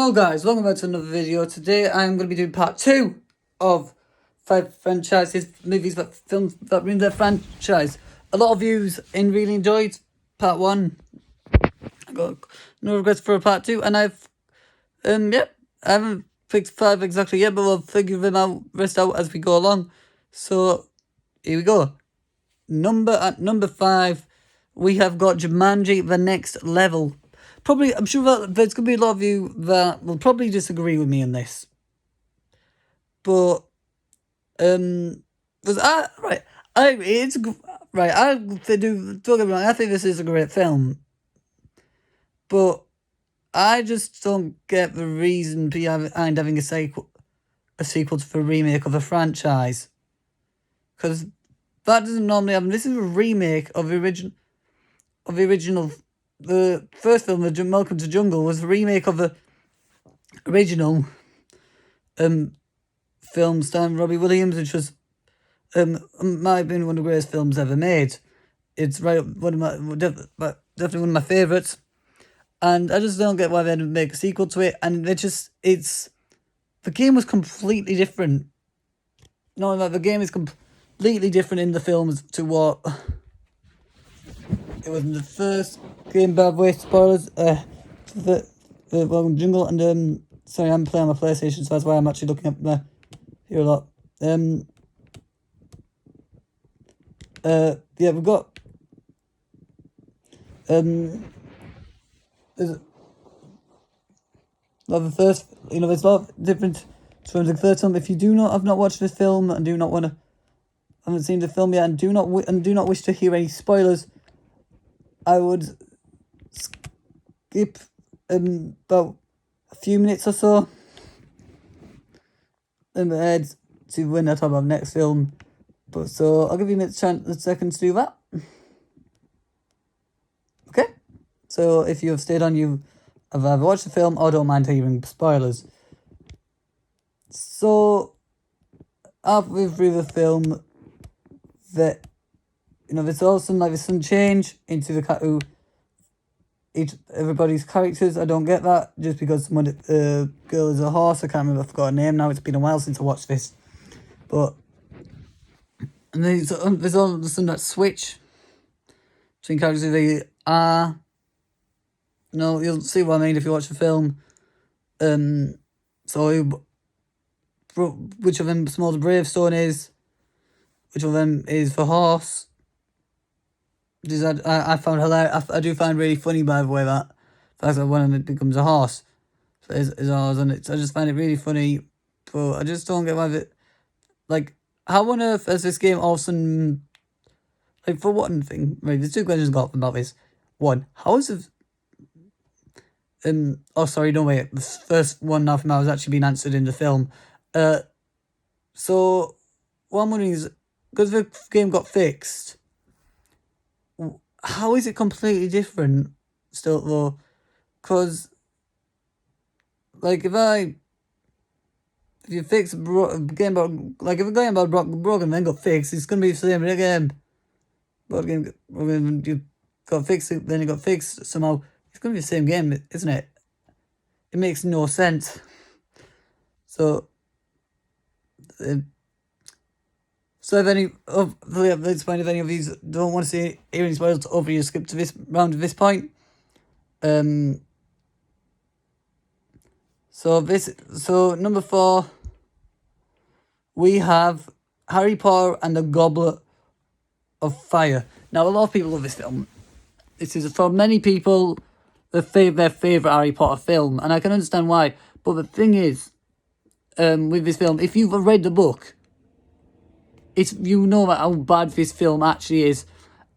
Hello guys, welcome back to another video. Today I'm going to be doing part 2 of 5 movies that films that ruined their franchise. A lot of you really enjoyed part 1. I got no regrets for part 2, and I haven't picked 5 exactly yet, but we'll figure them out, rest out as we go along. So here we go. At number 5, we have got Jumanji: The Next Level. Probably, I'm sure that there's going to be a lot of you that will probably disagree with me on this. But, don't get me wrong, I think this is a great film. But I just don't get the reason behind having a sequel to the remake of a franchise. Because that doesn't normally happen. This is a remake of the original. The first film, Welcome to Jungle, was a remake of the original film starring Robbie Williams, which was might have been one of the greatest films ever made. It's definitely one of my favourites, and I just don't get why they had to make a sequel to it. And the game was completely different. No, like the game is completely different in the films to what it was in the first game. Bad way, spoilers. The Welcome to Jungle, and sorry, I'm playing on my PlayStation, so that's why I'm actually looking up here a lot. We've got there's a lot of the first, there's a lot of different from the third film. If you have not watched this film and haven't seen the film yet and do not wish to hear any spoilers, I would skip about a few minutes or so ahead to when I talk about the next film. But so I'll give you a second to do that. Okay? So if you have stayed on, you have either watched the film or don't mind hearing spoilers. So halfway through the film, there's also some change into everybody's characters. I don't get that, just because girl is a horse. I can't remember, I forgot her name now. It's been a while since I watched this. But and there's all of a sudden that switch between characters. They are, you'll see what I mean if you watch the film. So which of them Small's Bravestone is, which of them is the horse. I found hilarious. I do find really funny, by the way, that the fact that one of them becomes a horse. So is ours, and I just find it really funny. But I just don't get why how on earth has this game all of a sudden, for one thing, right, there's 2 questions I got about this. One, how is it, the first one now from now has actually been answered in the film. So what I'm wondering is, because the game got fixed, how is it completely different still though? Because if you fix a game about, if a game about broken then got fixed, it's gonna be the same again. But again, you got fixed, then it got fixed somehow. It's gonna be the same game, isn't it? It makes no sense. So if any of these don't want to see any spoilers, over you skip to this round at this point. So number 4, we have Harry Potter and the Goblet of Fire. Now, a lot of people love this film. This is, for many people, their favourite Harry Potter film, and I can understand why. But the thing is, with this film, if you've read the book, you know how bad this film actually is.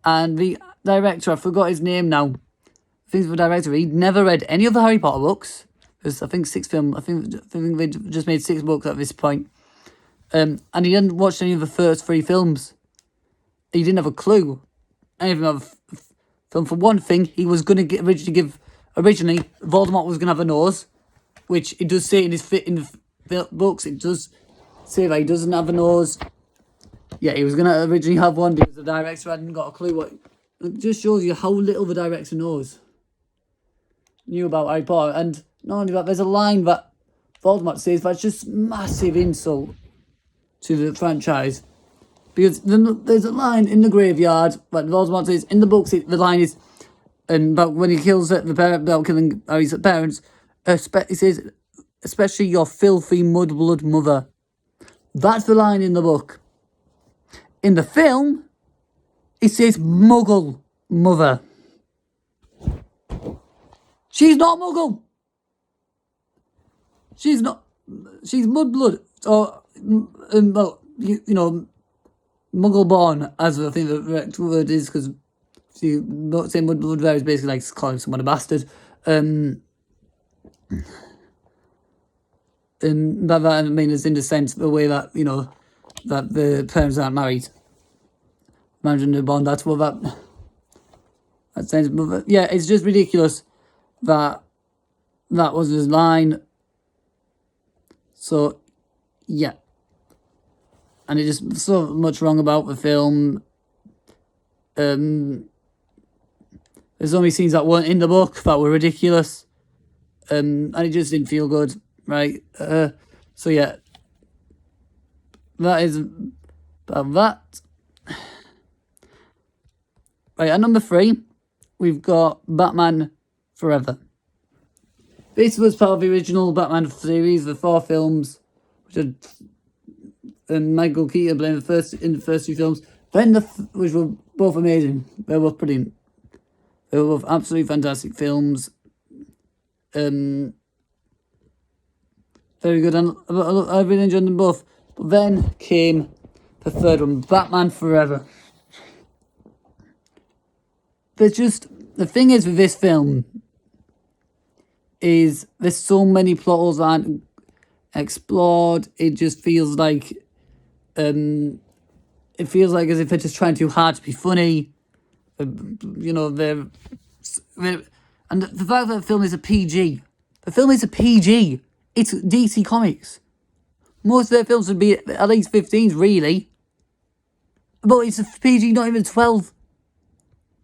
And the director, I forgot his name now. I think the director, he'd never read any of the Harry Potter books. There's, I think, 6 films. I think they just made 6 books at this point. And he hadn't watched any of the first 3 films. He didn't have a clue anything of the film. For one thing, he was going to originally Voldemort was going to have a nose, which it does say in the books. It does say that he doesn't have a nose. Yeah, he was going to originally have one because the director hadn't got a clue what. It just shows you how little the director knew about Harry Potter. And not only that, there's a line that Voldemort says that's just massive insult to the franchise. Because there's a line in the graveyard that Voldemort says, in the books, the line is, about when he kills the parent, about killing Harry's parents, he says, especially your filthy mudblood mother. That's the line in the book. In the film, it says Muggle mother. She's not Muggle. She's not. She's mudblood. Or, well, you know, Muggle born, as I think the correct word is, because saying mudblood there is basically like calling someone a bastard. And by that I mean is in the sense, the way that, you know, that the parents aren't married. Imagine they're born, that's what that sense. But yeah, it's just ridiculous that was his line. So, yeah. And it's just so much wrong about the film. There's so many scenes that weren't in the book that were ridiculous. And it just didn't feel good, right? So yeah. That is about that. Right, at number 3, we've got Batman Forever. This was part of the original Batman series, the 4 films, which had Michael Keaton playing in the first 2 films, then which were both amazing. They were brilliant. They were both absolutely fantastic films. Very good, and I really enjoyed them both. But then came the third one, Batman Forever. The thing is with this film is there's so many plot holes that aren't explored. It just feels like, it feels like as if they're just trying too hard to be funny. You know, and the fact that the film is a PG. The film is a PG. It's DC Comics. Most of their films would be at least 15s, really. But it's a PG, not even 12.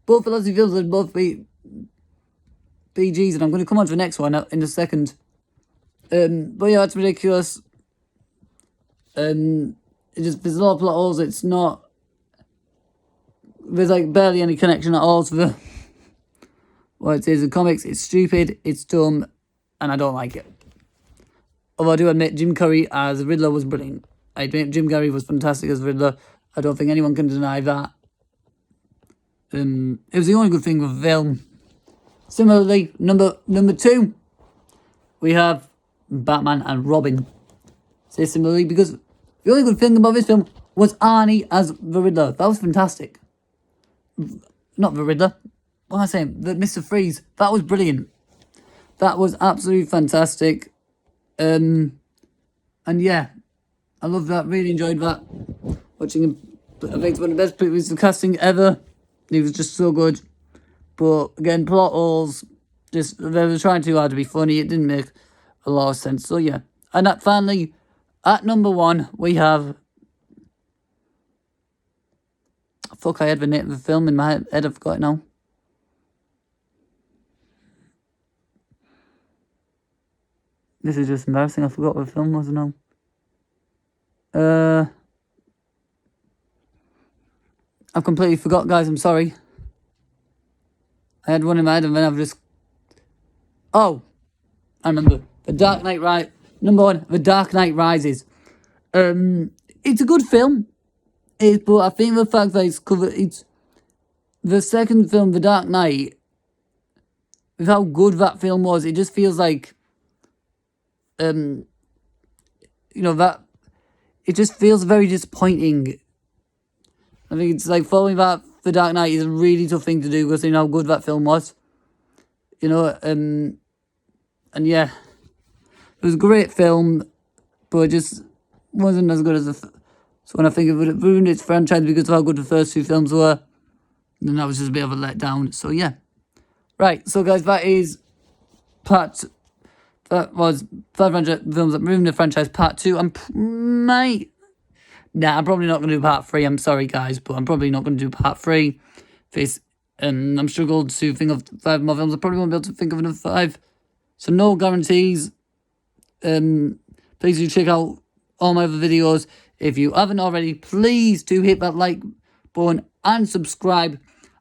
Both philosophy films would both be PGs, and I'm going to come on to the next one in a second. But yeah, it's ridiculous. There's a lot of plot holes. It's not. There's like barely any connection at all to the what it is in comics. It's stupid, it's dumb, and I don't like it. Although I do admit Jim Carrey as Riddler was brilliant. I admit Jim Carrey was fantastic as Riddler. I don't think anyone can deny that. It was the only good thing with the film. Similarly, number 2, we have Batman and Robin. Say similarly because the only good thing about this film was Arnie as the Riddler. That was fantastic. Not the Riddler. What am I saying? The Mr. Freeze. That was brilliant. That was absolutely fantastic. And yeah, I loved that. Really enjoyed that. Watching him. I think it's one of the best pieces of casting ever. He was just so good. But again, plot holes. Just they were trying too hard to be funny. It didn't make a lot of sense. So yeah. And finally, at number 1, we have. Fuck! I had the name of the film in my head. I forgot it now. This is just embarrassing. I forgot what the film was now. I've completely forgot, guys. I'm sorry. I had one in my head and then I've just... Oh! I remember. The Dark Knight Number 1, The Dark Knight Rises. It's a good film. But I think the fact that it's the second film, The Dark Knight, with how good that film was, it just feels like... you know, that it just feels very disappointing. I think it's like following that The Dark Knight is a really tough thing to do because you know how good that film was. You know, and yeah, it was a great film, but it just wasn't as good as so when I think it would have ruined its franchise because of how good the first 2 films were, then that was just a bit of a letdown. So yeah, right. So guys, that was 500 films that ruined the franchise part 2. I'm probably not going to do part 3. I'm sorry, guys, but I'm probably not going to do part 3. This, I'm struggled to think of 5 more films. I probably won't be able to think of another 5. So no guarantees. Please do check out all my other videos. If you haven't already, please do hit that like button and subscribe.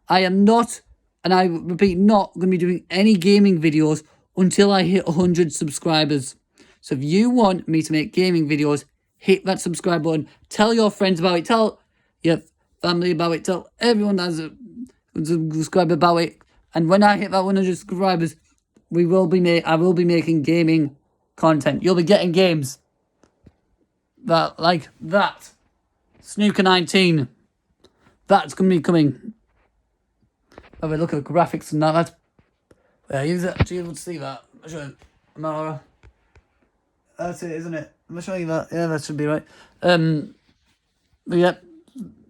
I am not, and I repeat, not going to be doing any gaming videos until I hit 100 subscribers. So if you want me to make gaming videos, hit that subscribe button. Tell your friends about it. Tell your family about it. Tell everyone that's a subscriber about it. And when I hit that 100 subscribers, I will be making gaming content. You'll be getting games like that. Snooker 19. That's going to be coming. Have a look at the graphics and that. Yeah, you actually able to see that. I'll show you. Amara. That's it, isn't it? I'm showing you that. Yeah, that should be right. But yeah,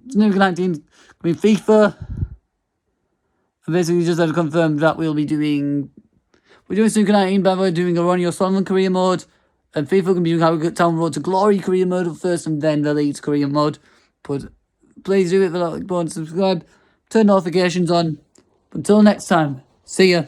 Snooker 19. I mean, FIFA. And basically, just had to confirm that we're doing Snooker 19, but we're doing a Ronnie O'Sullivan career mode. And FIFA can be doing How We Got Town Road to Glory career mode first, and then the Elite career mode. But please do it for that like button, subscribe, turn notifications on. Until next time, see ya.